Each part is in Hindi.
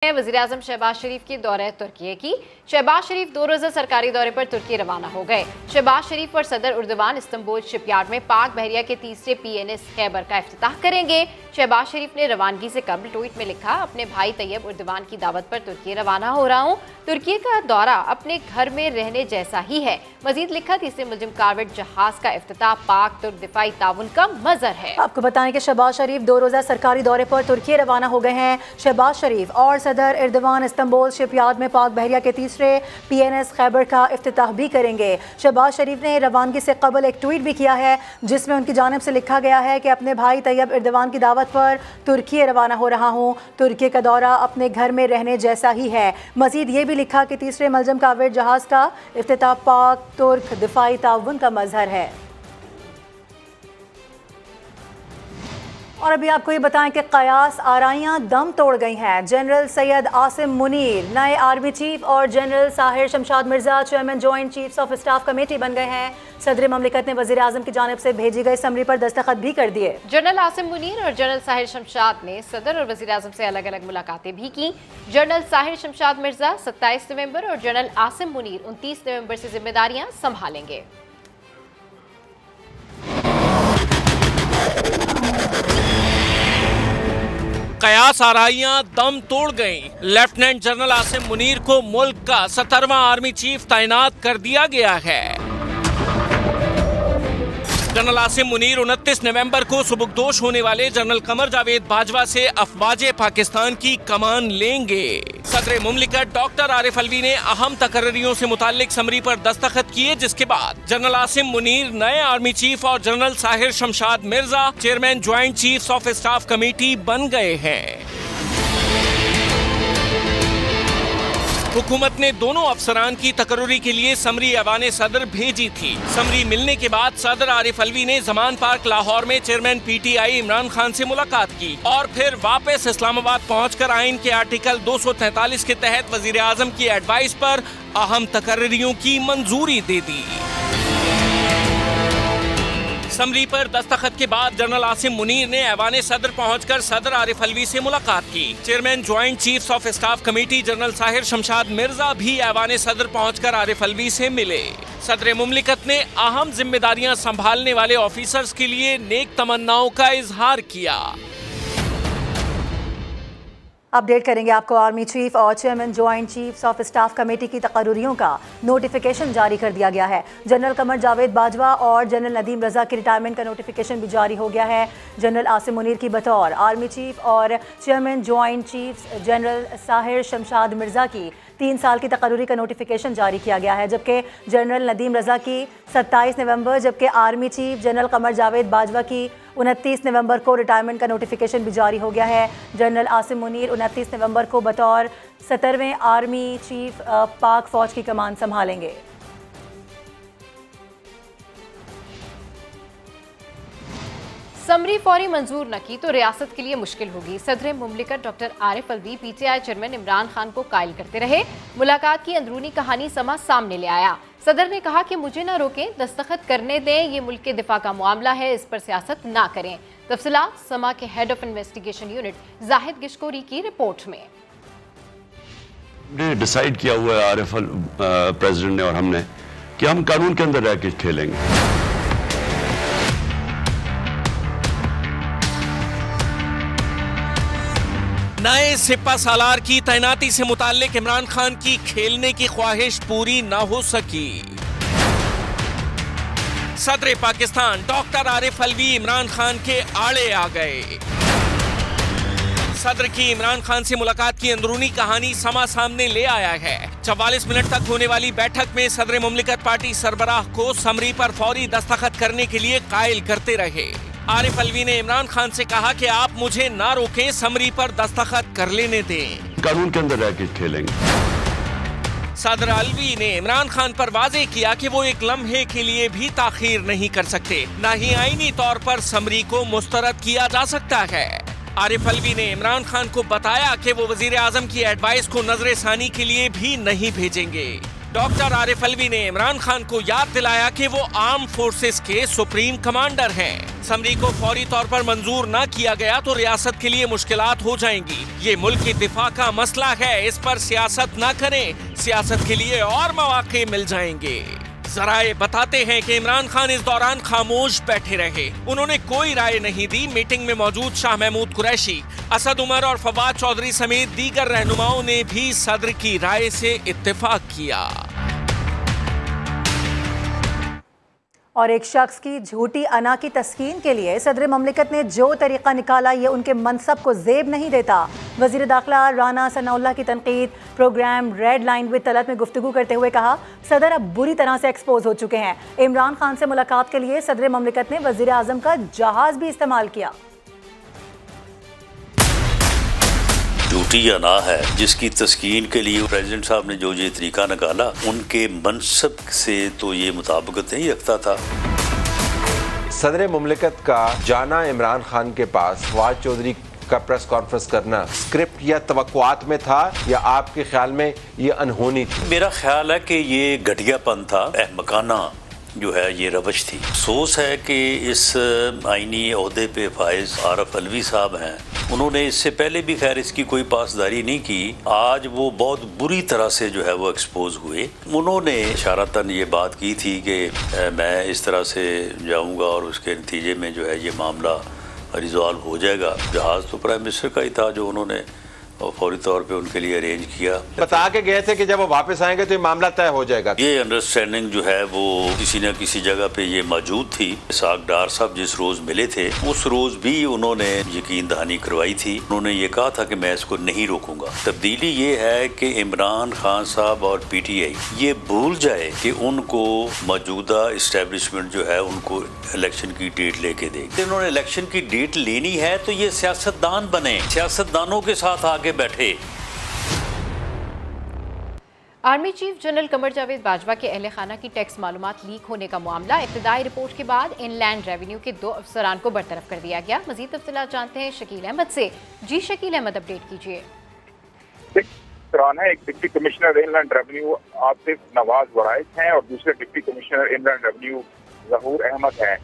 वज़ीर-ए-आज़म शहबाज शरीफ की दौरे तुर्की की। शहबाज शरीफ 2 रोज़ा सरकारी दौरे पर तुर्की रवाना हो गए। शहबाज शरीफ और सदर उर्दवान इस्तांबुल शिपयार्ड में पाक बहरिया के तीसरे PNS खैबर का इफ्तिताह करेंगे। शहबाज शरीफ ने रवानगी से कबल ट्वीट में लिखा, अपने भाई तैयब उर्दवान की दावत पर तुर्की रवाना हो रहा हूँ। तुर्की का दौरा अपने घर में रहने जैसा ही है। मजीद लिखा, तीसरे मुलजिम कार्वेट जहाज का इफ्तिताह पाक तुर्क दिफाई ताउन का मजर है। आपको बताएं कि शहबाज शरीफ 2 रोज़ा सरकारी दौरे पर तुर्की रवाना हो गए हैं। शहबाज शरीफ और सदर एर्दवान इस्तांबुल शिपयार्ड में पाक बहरिया के तीसरे PNS खैबर का इफ्तिताह भी करेंगे। शहबाज शरीफ ने रवानगी से कबल एक ट्वीट भी किया है जिसमें उनकी जानिब से लिखा गया है कि अपने भाई तैयब एर्दवान की दावत पर तुर्की रवाना हो रहा हूँ। तुर्की का दौरा अपने घर में रहने जैसा ही है। मजीद ये भी लिखा कि तीसरे मुलजिम कार्वेट जहाज का इफ्तिताह पाक तुर्क दिफाई ताउन का मजहर है। और अभी आपको ये बताएं कि कयास आराइयाँ दम तोड़ गई हैं। जनरल सैयद आसिम मुनीर नए आर्मी चीफ और general Sahir Shamshad Mirza chairman joint chiefs of staff committee बन गए हैं। सदर ममलिकत ने वज़ीर आज़म की जानिब से भेजी गई समरी पर दस्तखत भी कर दिए। जनरल आसिम मुनीर और जनरल साहिर शमशाद ने सदर और वज़ीर आज़म से अलग अलग मुलाकातें भी की। जनरल साहिर शमशाद मिर्जा 27 नवंबर और जनरल आसिम मुनीर 29 नवंबर से जिम्मेदारियां संभालेंगे। कयास आराइयां दम तोड़ गईं। लेफ्टिनेंट जनरल आसिम मुनीर को मुल्क का 17वां आर्मी चीफ तैनात कर दिया गया है। जनरल आसिम मुनीर 29 नवंबर को सुबुकदोश होने वाले जनरल कमर जावेद बाजवा से अफवाजे पाकिस्तान की कमान लेंगे। सदर मुमलिकत डॉक्टर आरिफ अलवी ने अहम तकर्रियों से मुताल्लिक समरी पर दस्तखत किए, जिसके बाद जनरल आसिम मुनीर नए आर्मी चीफ और general Sahir Shamshad Mirza chairman joint chiefs of staff committee बन गए हैं। हुकूमत ने दोनों अफसरान की तकर्रुरी के लिए समरी ऐवाने सदर भेजी थी। समरी मिलने के बाद सदर आरिफ अलवी ने जमान पार्क लाहौर में चेयरमैन PTI इमरान खान से मुलाकात की और फिर वापस इस्लामाबाद पहुंचकर आइन के आर्टिकल 243 के तहत वजीर आजम की एडवाइस पर अहम तकर्रियों की मंजूरी दे दी। समरी पर दस्तखत के बाद जनरल आसिम मुनीर ने ऐवाने सदर पहुंचकर सदर आरिफ अलवी से मुलाकात की। Chairman joint chiefs of staff committee general Sahir Shamshad Mirza भी ऐवाने सदर पहुंचकर आरिफ अलवी से मिले। सदर मुमलिकत ने अहम जिम्मेदारियां संभालने वाले ऑफिसर्स के लिए नेक तमन्नाओं का इजहार किया। अपडेट करेंगे आपको। आर्मी चीफ और chairman joint chiefs of staff committee की तकर्रुरियों का नोटिफिकेशन जारी कर दिया गया है। जनरल कमर जावेद बाजवा और जनरल नदीम रजा की रिटायरमेंट का नोटिफिकेशन भी जारी हो गया है। जनरल आसिम मुनीर की बतौर आर्मी चीफ और chairman joint chiefs general Sahir Shamshad Mirza की 3 साल की तकर्रुरी का नोटिफिकेशन जारी किया गया है, जबकि जनरल नदीम रजा की 27 नवंबर, जबकि army chief general Qamar Javed Bajwa की 29 नवंबर को रिटायरमेंट का नोटिफिकेशन भी जारी हो गया है। जनरल आसिम मुनीर 29 नवंबर को बतौर 17वें आर्मी चीफ पाक फौज की कमान संभालेंगे। समरी फौरी मंजूर न की तो रियासत के लिए मुश्किल होगी। सदर मुमलिकत doctor Arif Alvi PTI chairman Imran Khan को कायल करते रहे। मुलाकात की अंदरूनी कहानी समा सामने ले आया। सदर ने कहा कि मुझे ना रोकें, दस्तखत करने दें, ये मुल्क के दिफा का मामला है, इस पर सियासत ना करें। तफसीलात समा के head of investigation unit Zahid Gishkori की रिपोर्ट में। डिसाइड किया हुआ है आरिफ प्रेसिडेंट ने और हमने कि हम कानून के अंदर रह के खेलेंगे। नए सिपा सालार की तैनाती से मुताल्लिक इमरान खान की खेलने की ख्वाहिश पूरी न हो सकी। सदर पाकिस्तान डॉक्टर आरिफ अलवी इमरान खान के आड़े आ गए। सदर की इमरान खान से मुलाकात की अंदरूनी कहानी समा सामने ले आया है। 44 मिनट तक होने वाली बैठक में सदर मुमलिकत पार्टी सरबराह को समरी पर फौरी दस्तखत करने के लिए कायल करते रहे। आरिफ अलवी ने इमरान खान से कहा कि आप मुझे ना रोकें, समरी पर दस्तखत कर लेने दें, कानून के अंदर रह के खेलेंगे। सदर अलवी ने इमरान खान पर वाजे किया कि वो एक लम्हे के लिए भी ताखीर नहीं कर सकते, न ही आईनी तौर पर समरी को मुस्तरद किया जा सकता है। आरिफ अलवी ने इमरान खान को बताया कि वो वजीर आजम की एडवाइस को नजर सानी के लिए भी नहीं भेजेंगे। डॉक्टर आरिफ अलवी ने इमरान खान को याद दिलाया कि वो आर्म फोर्सेस के सुप्रीम कमांडर हैं। समरी को फौरी तौर पर मंजूर न किया गया तो रियासत के लिए मुश्किलात हो जाएंगी। ये मुल्क की दिफा का मसला है, इस पर सियासत न करें, सियासत के लिए और मौके मिल जाएंगे। जराए बताते हैं कि इमरान खान इस दौरान खामोश बैठे रहे, उन्होंने कोई राय नहीं दी। मीटिंग में मौजूद शाह महमूद कुरैशी, असद उमर और फवाद चौधरी समेत दीगर रहनुमाओं ने भी सदर की राय से इत्तेफाक किया। और एक शख्स की झूठी अना की तस्कीन के लिए सदर ममलिकत ने जो तरीका निकाला ये उनके मनसब को जेब नहीं देता। वज़ीर दाखिला राना सनाउल्लाह की तनकीद program red line with Talat में गुफ्तगू करते हुए कहा, सदर अब बुरी तरह से एक्सपोज हो चुके हैं। इमरान खान से मुलाकात के लिए सदर ममलिकत ने वज़ीर आज़म का जहाज भी इस्तेमाल किया। झूठी अना है जिसकी तस्कीन के लिए प्रेसिडेंट साहब ने जो ये तरीका निकाला, उनके मनसब से तो ये मुताबिकत नहीं रखता था। सदर मुमलिकत का जाना इमरान खान के पास फवाद चौधरी का प्रेस कॉन्फ्रेंस करना स्क्रिप्ट या तवक्कुआत में था या आपके ख्याल में ये अनहोनी थी? मेरा ख्याल है कि ये घटियापन था, अहमकाना जो है ये रवश थी। अफसोस है कि इस आईनी ओहदे पे फाइज आरिफ अलवी साहब हैं, उन्होंने इससे पहले भी खैर इसकी कोई पासदारी नहीं की। आज वो बहुत बुरी तरह से जो है वो एक्सपोज हुए। उन्होंने इशारतन ये बात की थी कि मैं इस तरह से जाऊंगा और उसके नतीजे में जो है ये मामला रिजॉल्व हो जाएगा। जहाज़ तो प्राइम मिनिस्टर का ही था जो उन्होंने और फौरी तौर पे उनके लिए अरेंज किया। बता के गए थे कि जब वो वापस आएंगे तो ये मामला तय हो जाएगा। ये अंडरस्टैंडिंग जो है वो किसी न किसी जगह पे ये मौजूद थी। इसाक डार साहब जिस रोज मिले थे उस रोज भी उन्होंने यकीन दहानी करवाई थी। उन्होंने ये कहा था कि मैं इसको नहीं रोकूंगा। तब्दीली ये है कि इमरान खान साहब और PTI ये भूल जाए कि उनको मौजूदा इस्टेब्लिशमेंट जो है उनको इलेक्शन की डेट लेके देगी। उन्होंने इलेक्शन की डेट लेनी है तो ये सियासतदान बने, सियासतदानों के साथ आगे बैठे। Army chief general Qamar Javed Bajwa के अहले खाना की टैक्स मालूमात लीक होने का मामला, इब्तदाई रिपोर्ट के बाद इनलैंड रेवेन्यू के 2 अफसरान को बरतरफ कर दिया गया। मजीद तफसीलात जानते हैं शकील अहमद से। जी शकील अहमद, अपडेट कीजिए। एक deputy commissioner inland revenue Asif Nawaz Warraich हैं और दूसरे deputy commissioner inland revenue Zahoor Ahmed हैं।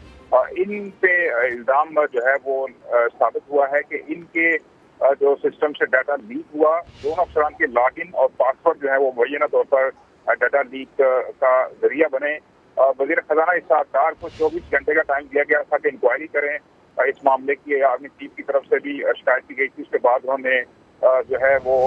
इन पे इल्जाम जो है वो साबित हुआ है कि इनके जो सिस्टम से डाटा लीक हुआ, दोनों अफसरान के लॉगिन और पासवर्ड जो है वो मुय्यना तौर पर डाटा लीक का जरिया बने। वजीर खजाना इसाक डार को 24 घंटे का टाइम दिया गया था कि इंक्वायरी करें। इस मामले की आर्मी चीफ की तरफ से भी शिकायत की गई थी। उसके बाद उन्होंने जो है वो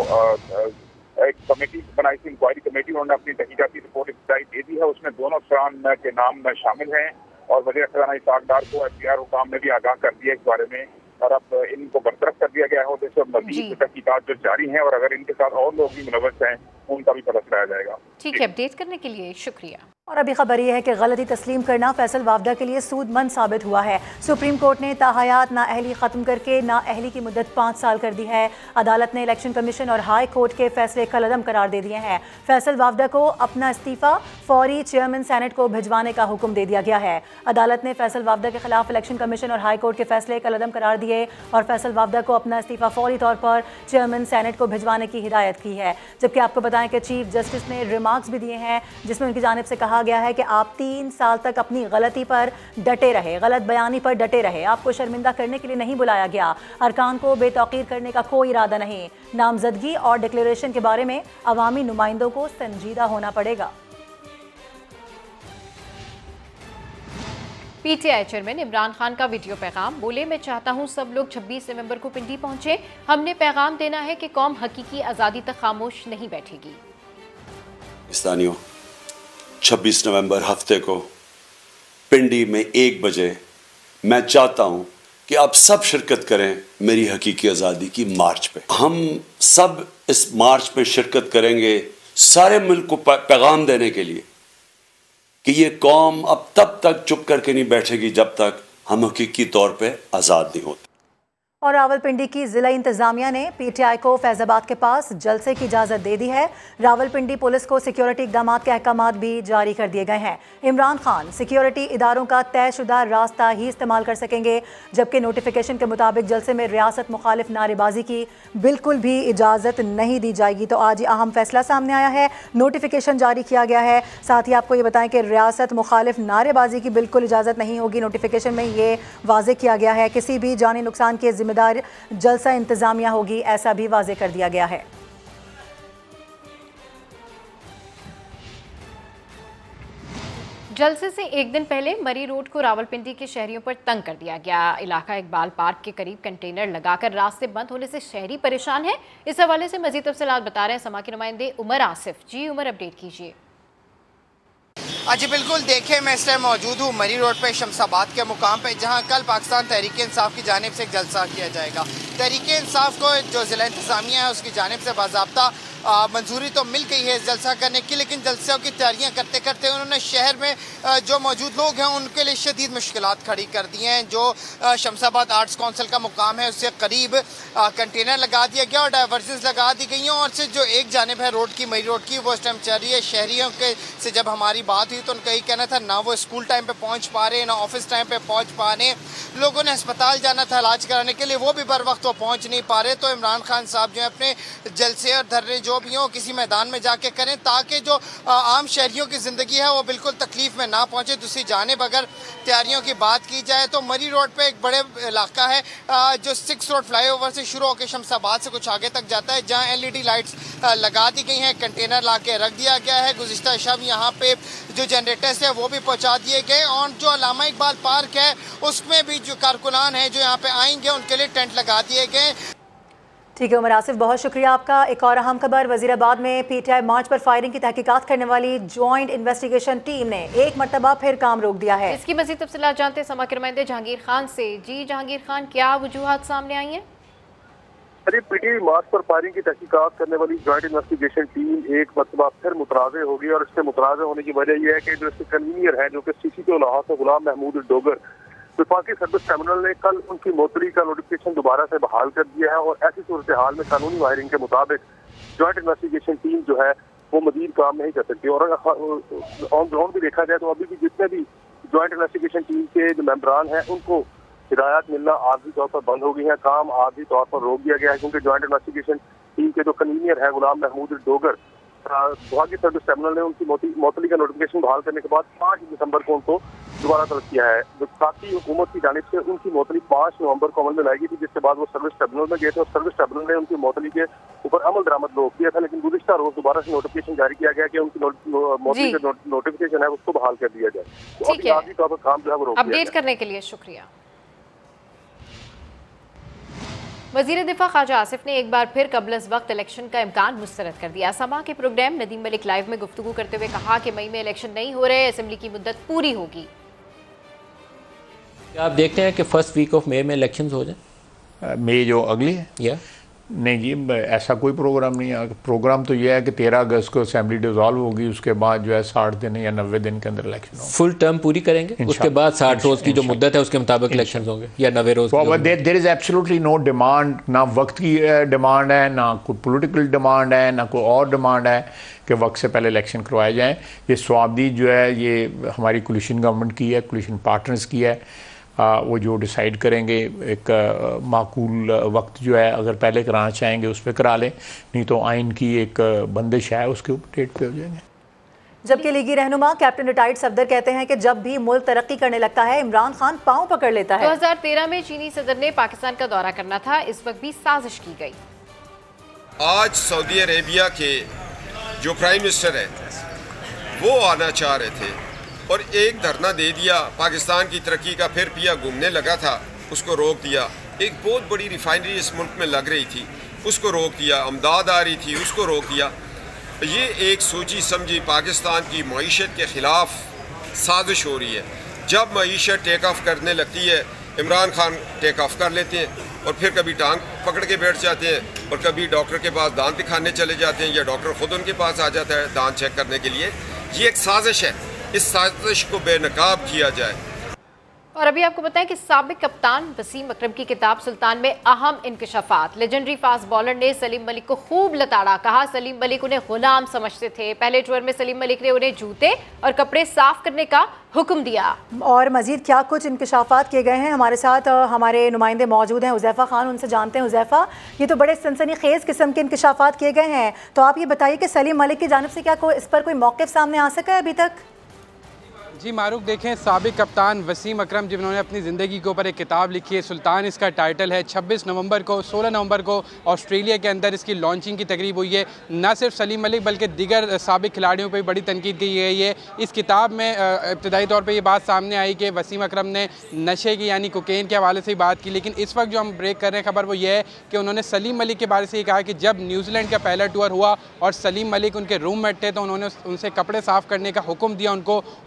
एक कमेटी बनाई थी, इंक्वायरी कमेटी। उन्होंने अपनी तहकीकाती रिपोर्ट इब्तिदाई दे दी है, उसमें दोनों अफसरान के नाम शामिल हैं और वजीर खजाना इसाक डार को FBR हुकाम ने भी आगाह कर दिया इस बारे में और अब इनको बरतरफ कर दिया गया है। और मजीद तहकीकात जो जारी हैं और अगर इनके साथ और लोग भी मुलव्वस हैं उनका भी पता चलाया जाएगा। ठीक है, अपडेट करने के लिए शुक्रिया। और अभी खबर यह है कि गलती तस्लीम करना फैसल वावदा के लिए सूदमंद साबित हुआ है। सुप्रीम कोर्ट ने ताहयात नाअहली ख़त्म करके नाअहली की मुद्दत 5 साल कर दी है। अदालत ने इलेक्शन कमीशन और हाई कोर्ट के फैसले कलअदम करार दे दिए हैं। फैसल वावदा को अपना इस्तीफ़ा फौरी चेयरमैन सेनेट को भिजवाने का हुक्म दे दिया गया है। अदालत ने फैसल वावदा के खिलाफ इलेक्शन कमीशन और हाई कोर्ट के फैसले कलअदम करार दिए और फैसल वावदा को अपना इस्तीफ़ा फौरी तौर पर चेयरमैन सेनेट को भिजवाने की हिदायत की है। जबकि आपको बताएं कि चीफ जस्टिस ने रिमार्क्स भी दिए हैं जिसमें उनकी जानिब से कहा गया है कि आप 3 साल तक अपनी गलती पर डटे रहे, गलत बयानी पर डटे रहे। आपको शर्मिंदा करने के लिए नहीं बुलाया गया। अरकान को बेतौकीर करने का कोई इरादा नहीं। नामजदगी और डिक्लेरेशन के बारे में अवामी नुमाइंदों को संजीदा होना पड़ेगा। PTI चेयरमैन इमरान खान का वीडियो पैगाम, बोले मैं चाहता हूं सब लोग 26 नवंबर को पिंडी पहुंचे। हमने पैगाम देना है कि कौम हकीकी आज़ादी तक खामोश नहीं बैठेगी। पाकिस्तानियों, 26 नवंबर हफ्ते को पिंडी में 1 बजे मैं चाहता हूं कि आप सब शिरकत करें मेरी हकीकी आज़ादी की मार्च पे। हम सब इस मार्च में शिरकत करेंगे सारे मुल्क को पैगाम देने के लिए कि ये कौम अब तब तक चुप करके नहीं बैठेगी जब तक हम हकीकी तौर पे आज़ाद नहीं होते। और रावलपिंडी की जिला इंतजामिया ने पीटीआई को फैजाबाद के पास जलसे की इजाज़त दे दी है। रावलपिंडी पुलिस को सिक्योरिटी इकदाम के अहकाम भी जारी कर दिए गए हैं। इमरान खान सिक्योरिटी इदारों का तयशुदा रास्ता ही इस्तेमाल कर सकेंगे, जबकि नोटिफिकेशन के मुताबिक जलसे में रियासत मुखालिफ नारेबाजी की बिल्कुल भी इजाज़त नहीं दी जाएगी। तो आज ये अहम फैसला सामने आया है, नोटिफिकेशन जारी किया गया है। साथ ही आपको ये बताएं कि रियासत मुखालिफ नारेबाजी की बिल्कुल इजाज़त नहीं होगी। नोटिफिकेशन में ये वाज़े किया गया है, किसी भी जानी नुकसान के जिम्मेदार जलसा इंतजामिया होगी, ऐसा भी वाज़े कर दिया गया है। जलसे से एक दिन पहले मरी रोड को रावलपिंडी के शहरियों पर तंग कर दिया गया। इलाका इकबाल पार्क के करीब कंटेनर लगाकर रास्ते बंद होने से शहरी परेशान है। इस हवाले से मजीद तफसीलात बता रहे हैं समा के नुमाइंदे उमर आसिफ। जी उमर, अपडेट कीजिए। जी बिल्कुल, देखिए मैं इस टाइम मौजूद हूँ मरी रोड पे शमसाबाद के मुकाम पे, जहाँ कल पाकिस्तान तहरीक इंसाफ की जानिब से एक जलसा किया जाएगा। तहरीक इंसाफ को जो ज़िला इंतज़ामिया है उसकी जानिब से बाज़ाब्ता मंजूरी तो मिल गई है इस जलसा करने की, लेकिन जलसों की तैयारियां करते करते उन्होंने शहर में जो मौजूद लोग हैं उनके लिए शदीद मुश्किलात खड़ी कर दी हैं। जो शमसाबाद आर्ट्स काउंसिल का मुकाम है उससे करीब कंटेनर लगा दिया गया और डाइवर्जन्स लगा दी गई हैं, और से जो एक जानिब है रोड की, मरी रोड की, वो इस टाइम चल रही है। शहरियों के से जब हमारी बात हुई तो उनका यही कहना था ना वो स्कूल टाइम पर पहुँच पा रहे, ना ऑफिस टाइम पर पहुँच पा रहे। लोगों ने अस्पताल जाना था इलाज कराने के लिए, वो भी बर वक्त वो पहुँच नहीं पा रहे। तो इमरान खान साहब जो है अपने जलसे और धरने जो भी हो किसी मैदान में जाके करें, ताकि जो आम शहरियों की ज़िंदगी है वो बिल्कुल तकलीफ में ना पहुंचे। दूसरी जानिब अगर तैयारियों की बात की जाए तो मरी रोड पे एक बड़े इलाका है जो 6 रोड फ्लाईओवर से शुरू होकर शमसाबाद से कुछ आगे तक जाता है, जहां LED लाइट्स लगा दी गई हैं, कंटेनर ला के रख दिया गया है। गुज़िश्ता शब यहाँ पे जो जनरेटर्स है वो भी पहुँचा दिए गए, और जो अल्लामा इकबाल पार्क है उसमें भी जो कारकुनान हैं जो यहाँ पे आएंगे उनके लिए टेंट लगा दिए गए। ठीक है उमर आसिफ, बहुत शुक्रिया आपका। एक और अहम खबर, वजीराबाद में पीटीआई मार्च पर फायरिंग की तहकीकात करने वाली जॉइंट इन्वेस्टिगेशन टीम ने एक मरतबा फिर काम रोक दिया है। इसकी मज़ीद तफसीलात जानते हैं समा के नुमाइंदे जहांगीर खान से। जी जहांगीर खान, क्या वजूहात सामने आई हैं? अरे पीटीआई मार्च पर फायरिंग की तहकीकात करने वाली जॉइंट इन्वेस्टिगेशन टीम एक मरतबा फिर मुतराज़े होगी, और इससे मुतराज़े होने की वजह यह है कि जो इसके कन्वीनियर है जो कि सीसीपी लाहौर से गुलाम महमूद डोगर, वफाकी सर्विस ट्रिब्यूनल ने कल उनकी मुअत्तली का नोटिफिकेशन दोबारा से बहाल कर दिया है, और ऐसी सूरत हाल में कानूनी वायरिंग के मुताबिक जॉइंट इन्वेस्टिगेशन टीम जो है वो मजीद काम नहीं कर सकती। और ऑन ग्राउंड भी देखा जाए तो अभी भी जितने भी जॉइंट इन्वेस्टिगेशन टीम के जो मेंबरान हैं उनको हिदायत मिलना आर्जी तौर पर बंद हो गई है, काम आर्जी तौर पर रोक दिया गया है, क्योंकि जॉइंट इन्वेस्टिगेशन टीम के जो कन्वीनियर है गुलाम महमूद डोगर, वफाकी सर्विस ट्रिब्यूनल ने उनकी मुअत्तली का नोटिफिकेशन बहाल करने के बाद 5 दिसंबर को उनको दोबारा तलब किया है। वफाकी हुकूमत की जानिब से उनकी मुअत्तली 5 नवंबर को अमल में लाई गई थी, जिसके बाद वो सर्विस ट्रिब्यूनल में गए थे और सर्विस ट्रिब्यूनल ने उनकी मुअत्तली के ऊपर अमल दरामद रोक दिया था। लेकिन गुज़िश्ता रोज दोबारा से नोटिफिकेशन जारी किया गया कि उनकी मुअत्तली का नोटिफिकेशन है उसको बहाल कर दिया जाए। तो अभी आर्जी तौर पर काम जो है वो रोक दिया गया। अपडेट करने के लिए शुक्रिया। वज़ीर दिफा ख्वाजा आसिफ ने एक बार फिर कबल अज़ वक्त इलेक्शन का इम्कान मुस्तरद कर दिया। समा के प्रोग्राम नदीम मलिक लाइव में गुफ्तगू करते हुए कहा कि मई में इलेक्शन नहीं हो रहे, असेंबली की मुद्दत पूरी होगी। आप देखते हैं कि फर्स्ट वीक ऑफ मई में इलेक्शंस हो जाए? मई जो अगली है या नहीं जी, ऐसा कोई प्रोग्राम नहीं है। प्रोग्राम तो यह है कि 13 अगस्त को असेंबली डिसॉल्व होगी, उसके बाद जो है 60 दिन या 90 दिन के अंदर इलेक्शन होगा। फुल टर्म पूरी करेंगे, उसके बाद 60 रोज की जो मुद्दत है उसके मुताबिक इलेक्शन होंगे या 90 रोज? There is absolutely no demand, ना वक्त की डिमांड है, ना कोई पॉलिटिकल डिमांड है, ना कोई और डिमांड है कि वक्त से पहले इलेक्शन करवाए जाएँ। ये स्वाबदी जो है ये हमारी कोलिशन गवर्नमेंट की है, कोलिशन पार्टनर्स की है, वो जो डिसाइड करेंगे एक माकूल वक्त जो है अगर पहले कराना चाहेंगे उस पर करा लें, नहीं तो आइन की एक बंदिश है उसके ऊपर डेट पे हो जाएंगे। जबकि लीगी रहनुमा कैप्टन रिटायर्ड सफदर कहते हैं कि जब भी मुल्क तरक्की करने लगता है इमरान खान पांव पकड़ लेता है। 2013 में चीनी सदर ने पाकिस्तान का दौरा करना था, इस वक्त भी साजिश की गई। आज सऊदी अरेबिया के जो प्राइम मिनिस्टर है वो आना चाह रहे थे और एक धरना दे दिया, पाकिस्तान की तरक्की का फिर पिया घूमने लगा था, उसको रोक दिया। एक बहुत बड़ी रिफाइनरी इस मुल्क में लग रही थी, उसको रोक दिया। अमदाद आ रही थी, उसको रोक दिया। ये एक सोची समझी पाकिस्तान की मईशत के ख़िलाफ़ साजिश हो रही है। जब मईशत टेक ऑफ करने लगती है, इमरान खान टेक ऑफ कर लेते हैं और फिर कभी टांग पकड़ के बैठ जाते हैं और कभी डॉक्टर के पास दांत दिखाने चले जाते हैं या डॉक्टर ख़ुद उनके पास आ जाता है दांत चेक करने के लिए। ये एक साजिश है, इस साजिश को बेनकाब किया जाए। और अभी आपको बताएं कि साबिक कप्तान वसीम अकरम की किताब सुल्तान में अहम इंकशाफात। लेजेंडरी फास्ट बॉलर ने सलीम मलिक को खूब लताड़ा, कहा सलीम मलिक उन्हें गुलाम समझते थे। पहले टूर में सलीम मलिक ने उन्हें जूते और कपड़े साफ करने का हुक्म दिया। और मजीद क्या कुछ इंकशाफात किए गए हैं, हमारे साथ हमारे नुमाइंदे मौजूद हैं, हुज़ैफा खान, उनसे जानते हैं। हुज़ैफा, ये तो बड़े सनसनीखेज किस्म के इंकशाफात किए गए हैं, तो आप ये बताइए कि सलीम मलिक की जानिब से क्या इस पर कोई मौक़िफ़ सामने आ सका है अभी तक? जी मारूफ, देखें साबिक कप्तान वसीम अकरम जिन्होंने अपनी ज़िंदगी के ऊपर एक किताब लिखी है, सुल्तान इसका टाइटल है। 26 नवंबर को 16 नवंबर को ऑस्ट्रेलिया के अंदर इसकी लॉन्चिंग की तकरीब हुई है। न सिर्फ सलीम मलिक बल्कि दीगर साबिक खिलाड़ियों पर भी बड़ी तनकीद की गई है। इस किताब में इब्तदाई तौर पर यह बात सामने आई कि वसीम अकरम ने नशे की यानी कोकेन के हवाले से ही बात की, लेकिन इस वक्त जो हम ब्रेक कर रहे हैं खबर वो ये है कि उन्होंने सलीम मलिक के बारे से ये कहा कि जब न्यूजीलैंड का पहला टूर हुआ और सलीम मलिक उनके रूममेट थे तो उन्होंने उनसे कपड़े साफ़ करने का हुक्म दिया,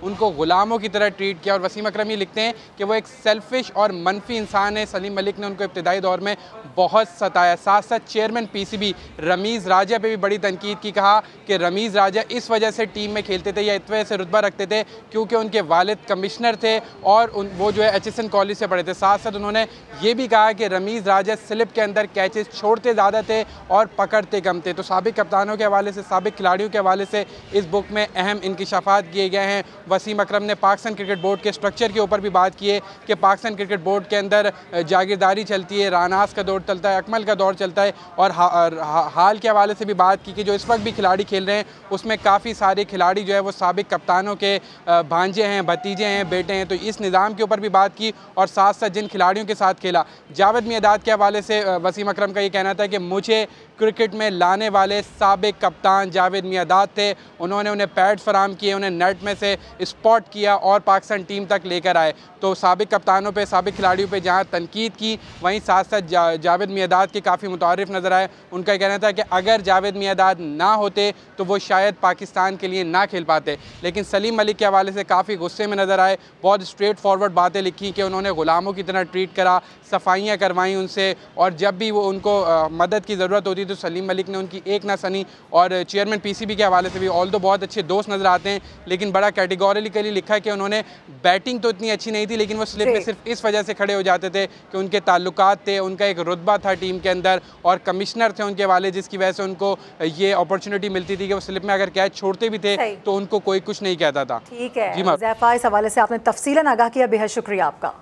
उनको गुलामों की तरह ट्रीट किया। और वसीम अकरम ये लिखते हैं कि वो एक सेल्फिश और मनफी इंसान है। सलीम मलिक ने उनको इब्तिदाई दौर में बहुत सताया। साथ साथ चेयरमैन पीसीबी रमीज़ राजा पे भी बड़ी तनकीद की, कहा कि रमीज़ राजा इस वजह से टीम में खेलते थे या इस वजह से रुतबा रखते थे क्योंकि उनके वालिद कमिश्नर थे और वो जो है HSN कॉलेज से पढ़े थे। साथ साथ उन्होंने ये भी कहा कि रमीज़ राजा स्लिप के अंदर कैचेस छोड़ते ज़्यादा थे और पकड़ते कम थे। तो साबिक कप्तानों के हवाले से, साबिक खिलाड़ियों के हवाले से इस बुक में अहम इंकशाफात किए गए हैं। वसीम अकरम ने पाकिस्तान क्रिकेट बोर्ड के स्ट्रक्चर के ऊपर भी बात की है कि पाकिस्तान क्रिकेट बोर्ड के अंदर जागीरदारी चलती है, रानास का दौर चलता है, अकमल का दौर चलता है। और हाल के हवाले से भी बात की कि जो इस वक्त भी खिलाड़ी खेल रहे हैं उसमें काफ़ी सारे खिलाड़ी जो है वो साबिक कप्तानों के भांजे हैं, भतीजे हैं, बेटे हैं। तो इस निज़ाम के ऊपर भी बात की और साथ साथ जिन खिलाड़ियों के साथ खेला। जावेद मियादाद के हवाले से वसीम अकरम का ये कहना था कि मुझे क्रिकेट में लाने वाले साबिक कप्तान जावेद मियादाद थे। उन्होंने उन्हें पैड्स फराम किए, उन्हें नेट में से स्पॉट किया और पाकिस्तान टीम तक लेकर आए। तो साबिक कप्तानों पे, साबिक खिलाड़ियों पे जहां तनकीद की, वहीं साथ साथ जावेद मियादाद के काफ़ी मुतारिफ नज़र आए। उनका कहना था कि अगर जावेद मियादाद ना होते तो वो शायद पाकिस्तान के लिए ना खेल पाते। लेकिन सलीम मलिक के हवाले से काफ़ी गुस्से में नज़र आए, बहुत स्ट्रेट फॉरवर्ड बातें लिखी कि उन्होंने गुलामों की तरह ट्रीट करा, सफाइयाँ करवाई उनसे और जब भी वो उनको मदद की ज़रूरत होती तो सलीम मलिक ने उनकी एक ना सनी। और चेयरमैन पीसीबी के हवाले से भी ऑल्दो बहुत अच्छे दोस्त नज़र आते हैं लेकिन बड़ा कैटेगोरिकली लिखा है कि उन्होंने बैटिंग तो इतनी अच्छी नहीं थी लेकिन वो स्लिप में सिर्फ इस वजह से खड़े हो जाते थे कि उनके ताल्लुकात थे, उनका एक रुतबा था टीम के अंदर और कमिश्नर थे उनके वाले, जिसकी वजह से उनको ये अपॉर्चुनिटी मिलती थी कि वो स्लिप में अगर कैच छोड़ते भी थे तो उनको कोई कुछ नहीं कहता था। ठीक है ज़ैफ़ा, इस हवाले से आपने तफसीलन आगाह किया, बेहद शुक्रिया आपका।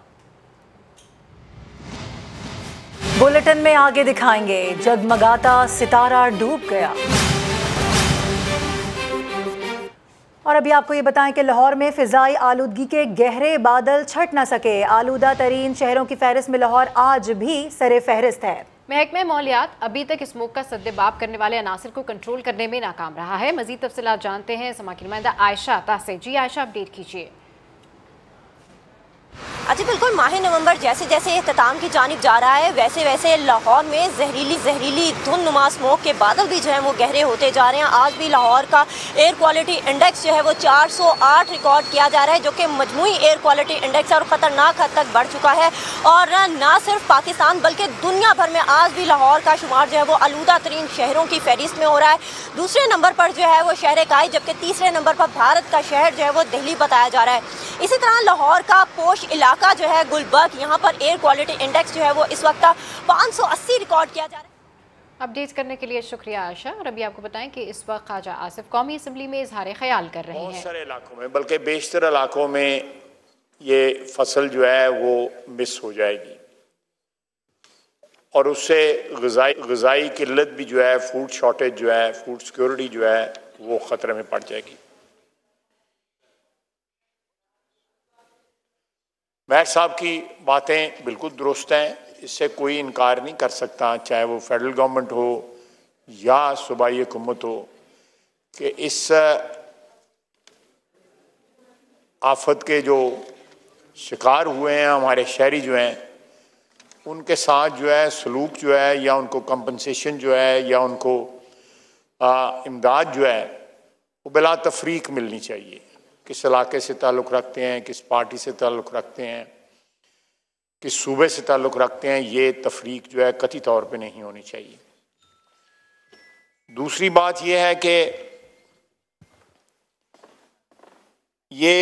बुलेटिन में आगे दिखाएंगे, जगमगाता सितारा डूब गया। और अभी आपको ये बताएं कि लाहौर में फ़िज़ाई आलूदगी के गहरे बादल छट न सके। आलूदा तरीन शहरों की फहरिस्त में लाहौर आज भी सरे फहरिस्त है। महकमे मौलियात अभी तक स्मोक का सद्देबाब करने वाले अनासर को कंट्रोल करने में नाकाम रहा है। मजीद तफसीलात जानते हैं समा की नुमाइंदा आयशा अता से। जी आयशा, अपडेट कीजिए। जी बिल्कुल, माह नवंबर जैसे जैसे इख्तिताम की जानिब जा रहा है वैसे वैसे लाहौर में जहरीली धुंध नुमा स्मोक के बादल भी जो है वो गहरे होते जा रहे हैं। आज भी लाहौर का एयर क्वालिटी इंडेक्स जो है वो 408 रिकॉर्ड किया जा रहा है, जो कि मजमूई एयर क्वालिटी इंडेक्स और ख़तरनाक हद तक बढ़ चुका है। और ना सिर्फ पाकिस्तान बल्कि दुनिया भर में आज भी लाहौर का शुमार जो है वो आलूदा तरीन शहरों की फहरिस्त में हो रहा है। दूसरे नंबर पर जो है वो शहर काई, जबकि तीसरे नंबर पर भारत का शहर जो है वो दिल्ली बताया जा रहा है। इसी तरह लाहौर का पोश इलाका जो है गुलबर्ग, यहाँ पर एयर क्वालिटी इंडेक्स जो है वो इस वक्त 580 रिकॉर्ड किया जा रहा है। अपडेट करने के लिए शुक्रिया आशा। और अभी आपको बताएं कि इस वक्त ख्वाजा आसिफ कौमी असम्बली में इजहार ख्याल कर रहे हैं। बहुत सारे इलाकों में, बल्कि बेशतर इलाकों में ये फसल जो है वो मिस हो जाएगी और उससे ग़िज़ाई किल्लत भी जो है, फूड शॉर्टेज जो है, फूड सिक्योरिटी जो है वो ख़तरे में पड़ जाएगी। महर साहब की बातें बिल्कुल दुरुस्त हैं, इससे कोई इनकार नहीं कर सकता, चाहे वो फेडरल गवर्नमेंट हो या सूबाई हुकूमत हो, कि इस आफत के जो शिकार हुए हैं हमारे शहरी जो हैं उनके साथ जो है सलूक जो है या उनको कंपनसेशन जो है या उनको इमदाद जो है वो बिला तफरीक मिलनी चाहिए। किस इलाके से ताल्लुक़ रखते हैं, किस पार्टी से ताल्लुक़ रखते हैं, किस सूबे से ताल्लुक़ रखते हैं, ये तफरीक जो है कतई तौर पे नहीं होनी चाहिए। दूसरी बात यह है कि ये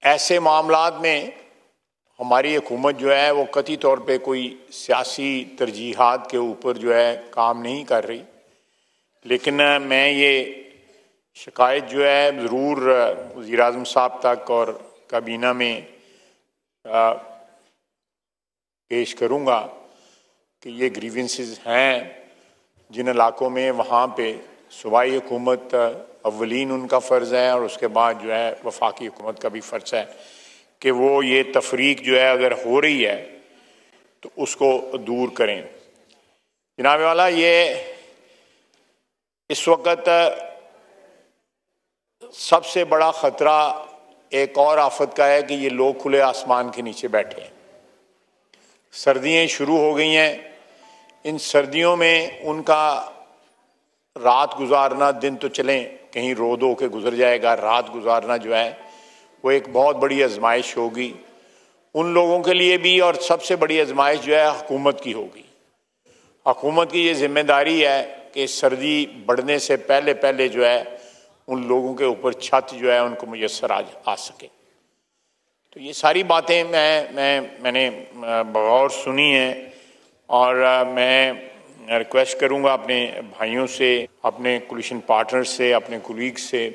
ऐसे मामलात में हमारी हुकूमत जो है वो कतई तौर पे कोई सियासी तरजीहात के ऊपर जो है काम नहीं कर रही, लेकिन मैं ये शिकायत जो है ज़रूर वज़ीर आज़म साहब तक और काबीना में पेश करूँगा कि ये ग्रीवेंसेस हैं जिन इलाकों में, वहाँ पे सूबाई हुकूमत अव्वलीन उनका फ़र्ज़ है और उसके बाद जो है वफाकी हुकूमत का भी फ़र्ज़ है कि वो ये तफरीक जो है अगर हो रही है तो उसको दूर करें। जनाब वाला, ये इस वक्त सबसे बड़ा ख़तरा एक और आफत का है कि ये लोग खुले आसमान के नीचे बैठे हैं। सर्दियाँ शुरू हो गई हैं, इन सर्दियों में उनका रात गुजारना, दिन तो चलें कहीं रो धो के गुजर जाएगा, रात गुजारना जो है वो एक बहुत बड़ी आजमाइश होगी उन लोगों के लिए भी, और सबसे बड़ी आजमाइश जो है हुकूमत की होगी। हुकूमत की ये जिम्मेदारी है कि सर्दी बढ़ने से पहले पहले जो है उन लोगों के ऊपर छत जो है उनको मुयस्सर आ सके। तो ये सारी बातें मैंने बगौर सुनी हैं और मैं रिक्वेस्ट करूंगा अपने भाइयों से, अपने कोलिशन पार्टनर से, अपने कुलीग से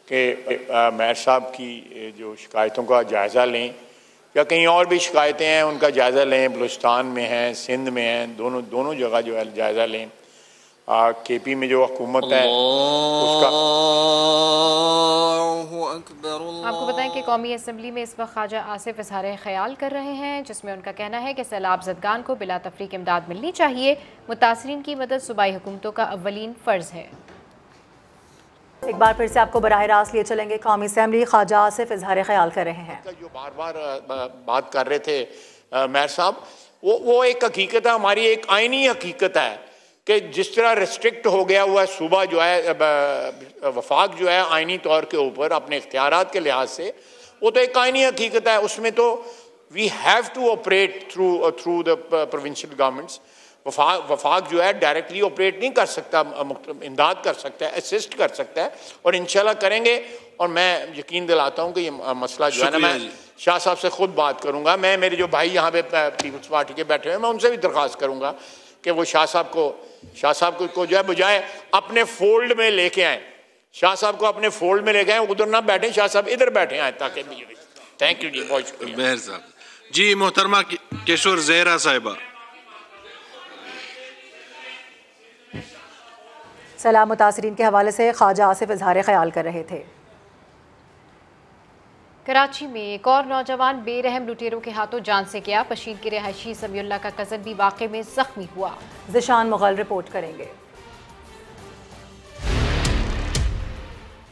कि मेयर साहब की जो शिकायतों का जायज़ा लें, या कहीं और भी शिकायतें हैं उनका जायज़ा लें, बलूचिस्तान में हैं, सिंध में हैं, दोनों जगह जो है जायज़ा लें। केपी में जो हुकूमत है उसका। आपको बताएं कि कौमी असम्बली में इस वक्त ख्वाजा आसिफ इजहार ख्याल कर रहे हैं, जिसमें उनका कहना है कि सैलाब ज़दगान को बिला तफरीक इमदाद मिलनी चाहिए। मुतासरीन की मदद सूबाई हुकूमतों का अव्वलीन फ़र्ज़ है। एक बार फिर से आपको बराह रास्त लिए चलेंगे। कौमी असम्बली ख्वाजा आसिफ इजहार ख्याल कर रहे हैं। जो बार बार बात कर रहे थे मेयर साहब, वो एक हकीकत है, हमारी एक आईनी हकीकत है कि जिस तरह रिस्ट्रिक्ट हो गया हुआ है सूबा जो है, वफाक जो है आइनी तौर के ऊपर अपने इख्तियारात के लिहाज से, वो तो एक आइनी हकीकत है। उसमें तो we have to operate through the provincial governments. वफाक जो है डायरेक्टली ऑपरेट नहीं कर सकता, इमदाद कर सकता है, असिस्ट कर सकता है, और इंशाल्लाह करेंगे। और मैं यकीन दिलाता हूँ कि ये मसला जो है ना, मैं शाह साहब से खुद बात करूँगा। मैं मेरे जो भाई यहाँ पे पीपल्स पार्टी के बैठे हुए, मैं उनसे भी दरख्वास्त करूँगा कि वो शाह साहब को जो है बजाय अपने फोल्ड में लेके आए, शाह साहब को अपने फोल्ड में लेके आए, उधर ना बैठे, शाह साहब इधर बैठे आए ताकि। थैंक यू जी, बहुत शुक्रिया मेहर साहब जी। मोहतरमा किशोर जहरा साहिबा। सलाम मुतासरीन के हवाले से ख्वाजा आसिफ इजहार ख्याल कर रहे थे। कराची में एक और नौजवान बेरहम लुटेरों के हाथों जान से गया। पशीर के रिहायशी समीउल्लाह का कज़न भी वाक़े में जख्मी हुआ। ज़िशान मुग़ल रिपोर्ट करेंगे।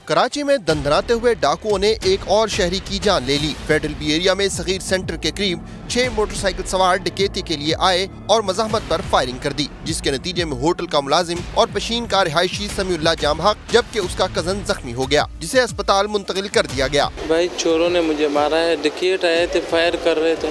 कराची में दंदनाते हुए डाकुओं ने एक और शहरी की जान ले ली। फेडरल बी एरिया में सगीर सेंटर के करीब 6 मोटरसाइकिल सवार डकैती के लिए आए और मज़ाहमत पर फायरिंग कर दी, जिसके नतीजे में होटल का मुलाजिम और पशीन का रिहायशी समीउल्लाह जाम हक जबकि उसका कजन जख्मी हो गया, जिसे अस्पताल मुंतकिल कर दिया गया। भाई चोरों ने मुझे मारा है, डकैत आए थे, फायर कर रहे थे,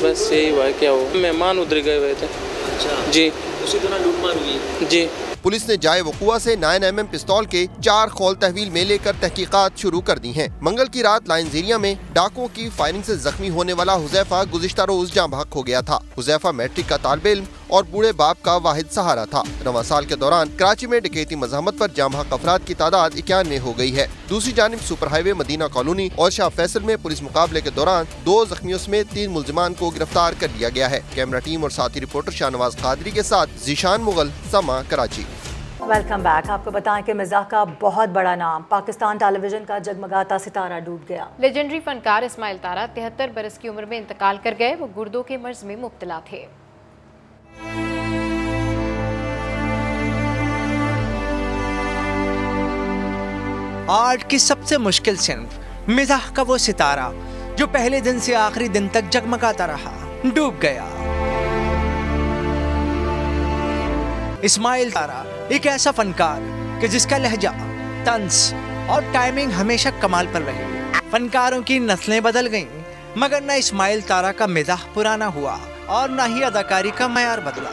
बस यही हुआ। क्या हुआ, मेहमान उधर गए हुए थे। अच्छा जी, उसी तरह लूटमार हुई जी। पुलिस ने जाए वकुआ से 9mm पिस्तौल के 4 खौल तहवील में लेकर तहकीकात शुरू कर दी हैं। मंगल की रात लाइन्स एरिया में डाकुओं की फायरिंग से जख्मी होने वाला हुजैफा गुज़िश्ता रोज जाम हक हो गया था। हुजैफा मैट्रिक का तालिबे इल्म और बूढ़े बाप का वाहिद सहारा था। रवां साल के दौरान कराची में डकैती मज़ाहमत पर जाम हक अफराद की तादाद 91 हो गई है। दूसरी जानिब सुपर हाईवे मदीना कॉलोनी और शाह फैसल में पुलिस मुकाबले के दौरान 2 जख्मियों समेत 3 मुलजिमान को गिरफ्तार कर लिया गया है। कैमरा टीम और साथी रिपोर्टर शाहनवाज कादरी के साथ ज़ीशान मुगल, समा, कराची। Welcome back. आपको बताएं कि मिजाह का बहुत बड़ा नाम पाकिस्तान टेलीविजन का जगमगाता सितारा डूब गया। लेजेंडरी फनकार इस्माइल तारा 73 बरस की उम्र में इंतकाल कर गए। वो गुर्दों के मर्ज में मुब्तला थे। आर्ट की सबसे मुश्किल सिर्फ मिजाह का वो सितारा जो पहले दिन से आखिरी दिन तक जगमगाता रहा, डूब गया। इस्माइल तारा एक ऐसा फनकार कि जिसका लहजा, तंज और टाइमिंग हमेशा कमाल पर रही। फनकारों की नस्लें बदल गईं, मगर न इस्माइल तारा का मिजाह पुराना हुआ और न ही अदाकारी का मयार बदला।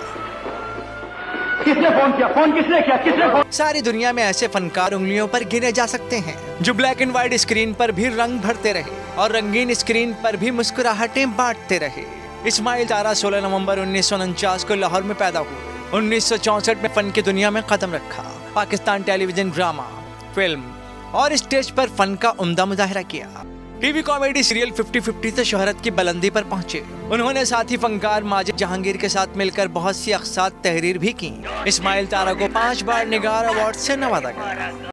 किसने फोन किया? फोन किसने किया? किसने फोन? सारी दुनिया में ऐसे फनकार उंगलियों पर गिने जा सकते हैं जो ब्लैक एंड व्हाइट स्क्रीन पर भी रंग भरते रहे और रंगीन स्क्रीन पर भी मुस्कुराहटें बांटते रहे। इस्माइल तारा 16 नवंबर 1949 को लाहौर में पैदा हुए। 1964 में फन की दुनिया में कदम रखा। पाकिस्तान टेलीविजन, ड्रामा, फिल्म और स्टेज पर फन का उम्दा मुजाहिरा किया। टीवी कॉमेडी सीरियल 50-50 से शोहरत की बुलंदी पर पहुंचे। उन्होंने साथी फनकार माजिद जहांगीर के साथ मिलकर बहुत सी अक़सात तहरीर भी की। इस्माइल तारा को 5 बार निगार अवार्ड से नवाजा गया।